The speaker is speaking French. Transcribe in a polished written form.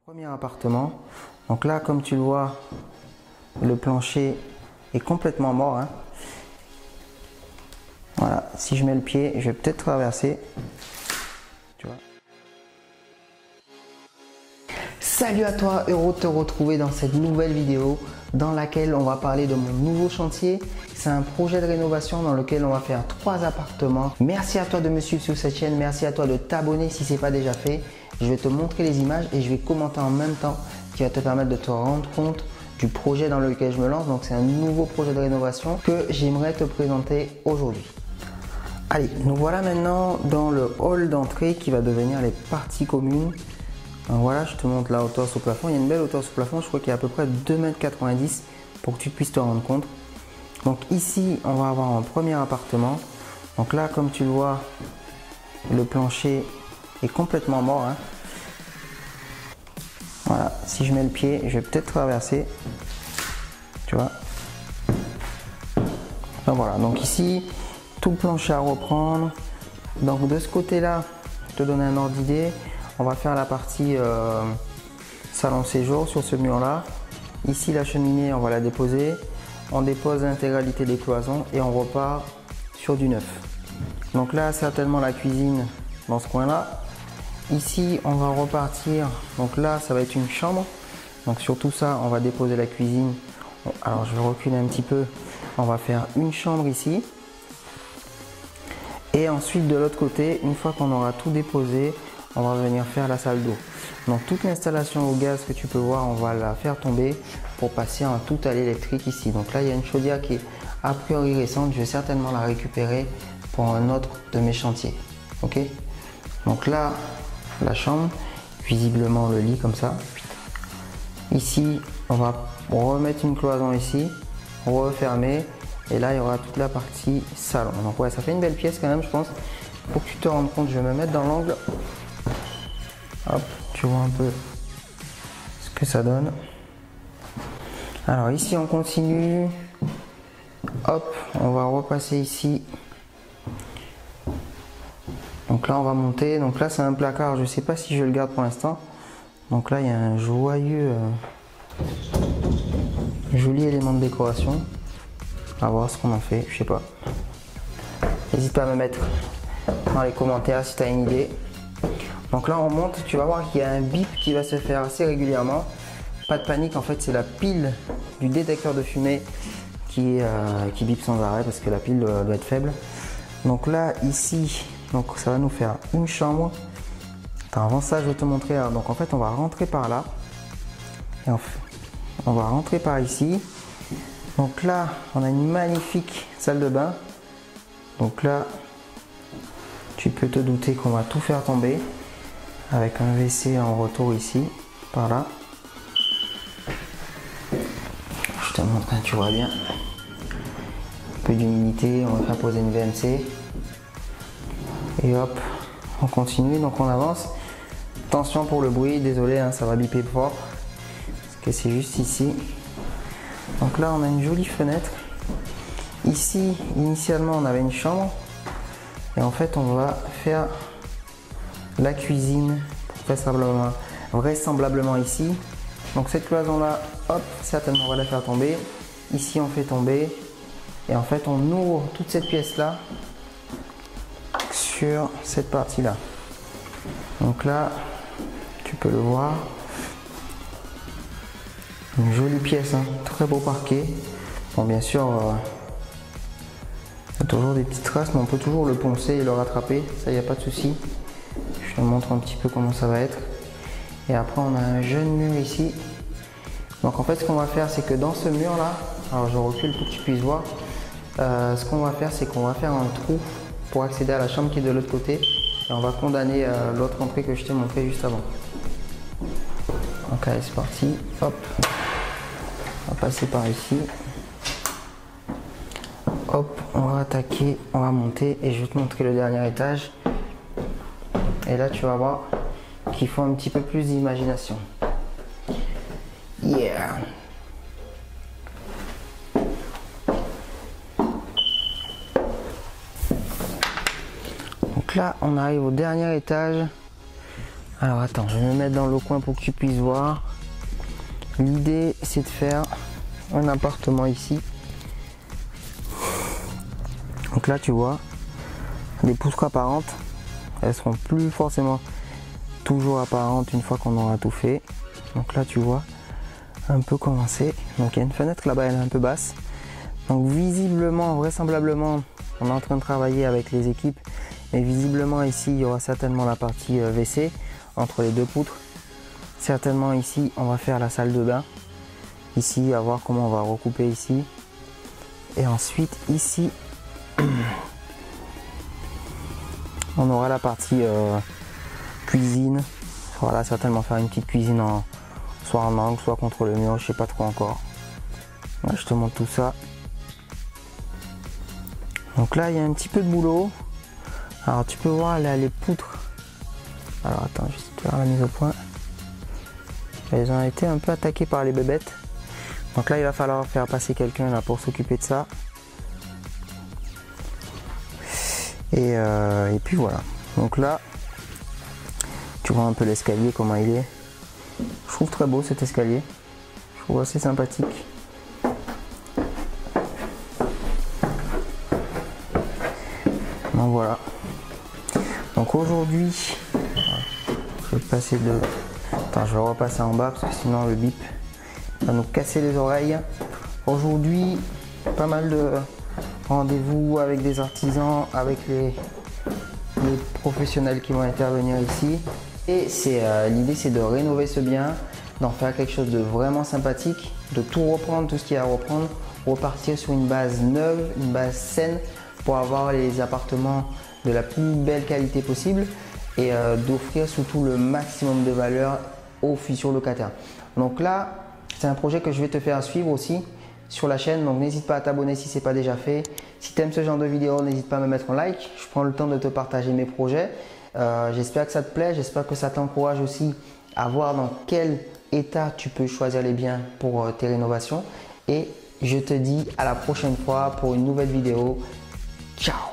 Premier appartement. Donc là, comme tu le vois, le plancher est complètement mort, hein. Voilà, si je mets le pied, je vais peut-être traverser. Tu vois. Salut à toi, heureux de te retrouver dans cette nouvelle vidéo dans laquelle on va parler de mon nouveau chantier. C'est un projet de rénovation dans lequel on va faire 3 appartements. Merci à toi de me suivre sur cette chaîne, merci à toi de t'abonner si ce n'est pas déjà fait. Je vais te montrer les images et je vais commenter en même temps qui va te permettre de te rendre compte du projet dans lequel je me lance. Donc c'est un nouveau projet de rénovation que j'aimerais te présenter aujourd'hui. Allez, nous voilà maintenant dans le hall d'entrée qui va devenir les parties communes. Donc voilà, je te montre la hauteur sous plafond. Il y a une belle hauteur sous plafond, je crois qu'il y a à peu près 2,90 m pour que tu puisses te rendre compte. Donc ici, on va avoir un premier appartement. Donc là, comme tu le vois, le plancher est complètement mort, hein. Voilà, si je mets le pied, je vais peut-être traverser. Tu vois. Donc voilà, donc ici, tout le plancher à reprendre. Donc de ce côté-là, je te donne un ordre d'idée. On va faire la partie salon séjour sur ce mur-là. Ici, la cheminée, on va la déposer. On dépose l'intégralité des cloisons et on repart sur du neuf. Donc là, certainement la cuisine dans ce coin-là. Ici, on va repartir. Donc là, ça va être une chambre. Donc sur tout ça, on va déposer la cuisine. Alors, je vais reculer un petit peu. On va faire une chambre ici. Et ensuite, de l'autre côté, une fois qu'on aura tout déposé, on va venir faire la salle d'eau. Donc toute l'installation au gaz que tu peux voir, on va la faire tomber pour passer en tout à l'électrique ici. Donc là, il y a une chaudière qui est a priori récente. Je vais certainement la récupérer pour un autre de mes chantiers. Ok. Donc là, la chambre, visiblement le lit comme ça. Ici, on va remettre une cloison ici, refermer. Et là, il y aura toute la partie salon. Donc ouais, ça fait une belle pièce quand même, je pense. Pour que tu te rendes compte, je vais me mettre dans l'angle. Hop, tu vois un peu ce que ça donne. Alors ici, on continue. Hop, on va repasser ici. Donc là, on va monter. Donc là, c'est un placard. Je ne sais pas si je le garde pour l'instant. Donc là, il y a un joyeux, joli élément de décoration. On va voir ce qu'on en fait. Je sais pas. N'hésite pas à me mettre dans les commentaires si tu as une idée. Donc là on monte, tu vas voir qu'il y a un bip qui va se faire assez régulièrement. Pas de panique, en fait c'est la pile du détecteur de fumée qui bip sans arrêt parce que la pile doit être faible. Donc là ici, donc ça va nous faire une chambre. Attends, avant ça je vais te montrer. Alors, donc en fait on va rentrer par là. Et on va rentrer par ici. Donc là on a une magnifique salle de bain. Donc là tu peux te douter qu'on va tout faire tomber. Avec un WC en retour ici, par là. Je te montre, tu vois bien. Un peu d'humidité, on va faire poser une VMC. Et hop, on continue, donc on avance. Attention pour le bruit, désolé, hein, ça va biper fort. Parce que c'est juste ici. Donc là, on a une jolie fenêtre. Ici, initialement, on avait une chambre. Et en fait, on va faire la cuisine vraisemblablement ici. Donc cette cloison là, hop, certainement on va la faire tomber. Ici on fait tomber et en fait on ouvre toute cette pièce là sur cette partie là. Donc là tu peux le voir, une jolie pièce, hein. Très beau parquet. Bon bien sûr il y a toujours des petites traces mais on peut toujours le poncer et le rattraper, ça il n'y a pas de souci. Je te montre un petit peu comment ça va être. Et après on a un jeune mur ici. Donc en fait ce qu'on va faire c'est que dans ce mur là, alors je recule pour que tu puisses voir. Ce qu'on va faire c'est qu'on va faire un trou pour accéder à la chambre qui est de l'autre côté. Et on va condamner l'autre entrée que je t'ai montré juste avant. Donc allez c'est parti. Hop. On va passer par ici. Hop, on va attaquer, on va monter et je vais te montrer le dernier étage. Et là tu vas voir qu'il faut un petit peu plus d'imagination. Yeah. Donc là on arrive au dernier étage. Alors attends, je vais me mettre dans le coin pour que tu puisses voir. L'idée c'est de faire un appartement ici. Donc là tu vois, les poutres apparentes, elles seront plus forcément toujours apparentes une fois qu'on aura tout fait. Donc là tu vois un peu commencer. Donc il y a une fenêtre là-bas, elle est un peu basse. Donc visiblement, vraisemblablement, on est en train de travailler avec les équipes. Mais visiblement ici, il y aura certainement la partie WC entre les deux poutres. Certainement ici, on va faire la salle de bain. Ici, à voir comment on va recouper ici. Et ensuite, ici, on aura la partie cuisine. Voilà, certainement faire une petite cuisine soit en angle, soit contre le mur, je sais pas trop encore. Là, je te montre tout ça. Donc là, il y a un petit peu de boulot. Alors tu peux voir là les poutres. Alors attends, je vais faire la mise au point. Elles ont été un peu attaquées par les bébêtes. Donc là, il va falloir faire passer quelqu'un là pour s'occuper de ça. Et puis voilà. Donc là, tu vois un peu l'escalier, comment il est. Je trouve très beau cet escalier. Je trouve assez sympathique. Donc voilà. Donc aujourd'hui, je vais passer de... Attends, je vais repasser en bas parce que sinon le bip va nous casser les oreilles. Aujourd'hui, pas mal de rendez-vous avec des artisans, avec les professionnels qui vont intervenir ici. Et l'idée c'est de rénover ce bien, d'en faire quelque chose de vraiment sympathique, de tout reprendre, tout ce qu'il y a à reprendre, repartir sur une base neuve, une base saine pour avoir les appartements de la plus belle qualité possible et d'offrir surtout le maximum de valeur aux futurs locataires. Donc là, c'est un projet que je vais te faire suivre aussi sur la chaîne, donc n'hésite pas à t'abonner si ce n'est pas déjà fait. Si tu aimes ce genre de vidéo, n'hésite pas à me mettre un like. Je prends le temps de te partager mes projets. J'espère que ça te plaît, j'espère que ça t'encourage aussi à voir dans quel état tu peux choisir les biens pour tes rénovations. Et je te dis à la prochaine fois pour une nouvelle vidéo. Ciao!